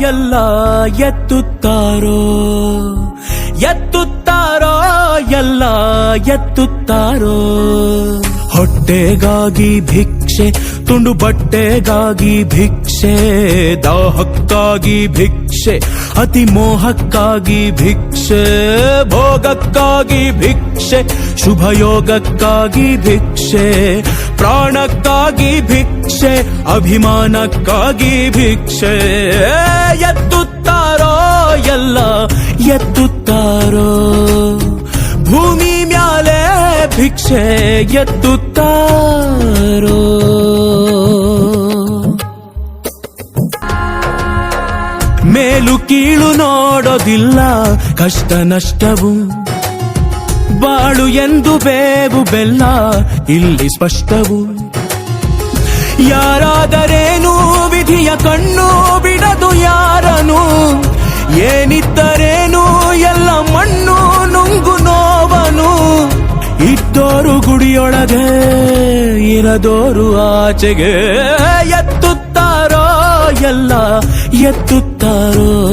ಎಲ್ಲ ಎತ್ತುತ್ತಾರೋ ಎತ್ತುತ್ತಾರೋ ಎಲ್ಲ ಎತ್ತುತ್ತಾರೋ. ಹೊಟ್ಟೆಗಾಗಿ ಭಿಕ್ಷೆ, ತುಂಡು ಬಟ್ಟೆಗಾಗಿ ಭಿಕ್ಷೆ, ದಾಹಕ್ಕಾಗಿ ಭಿಕ್ಷೆ, ಅತಿ ಮೋಹಕ್ಕಾಗಿ ಭಿಕ್ಷೆ, ಭೋಗಕ್ಕಾಗಿ ಭಿಕ್ಷೆ, ಶುಭಯೋಗಕ್ಕಾಗಿ ಭಿಕ್ಷೆ, ಪ್ರಾಣಕ್ಕಾಗಿ ಭಿಕ್ಷೆ, ಅಭಿಮಾನಕ್ಕಾಗಿ ಭಿಕ್ಷೆ. ಎತ್ತುತ್ತಾರೋ ಎಲ್ಲ ಎತ್ತುತ್ತಾರೋ. ಭೂಮಿ ಮ್ಯಾಲೆ ಭಿಕ್ಷೆ ಎತ್ತುತ್ತಾರೋ. ಮೇಲು ಕೀಳು ನೋಡೋದಿಲ್ಲ, ಕಷ್ಟ ನಷ್ಟವು ಬಾಳು ಎಂದು ಬೇವು ಬೆಲ್ಲ ಇಲ್ಲಿ ಸ್ಪಷ್ಟವು. ಯಾರಾದರೇನು ವಿಧಿಯ ಕಣ್ಣು ಬಿಡದು ಯಾರನು, ಏನಿದ್ದರೇನು ಎಲ್ಲ ಮಣ್ಣು ನುಂಗು ನೋವನು. ಇದ್ದೋರು ಗುಡಿಯೊಳಗೆ, ಇರದೋರು ಆಚೆಗೆ. ಎತ್ತುತ್ತಾರೋ ಎಲ್ಲ ಎತ್ತುತ್ತಾರೋ.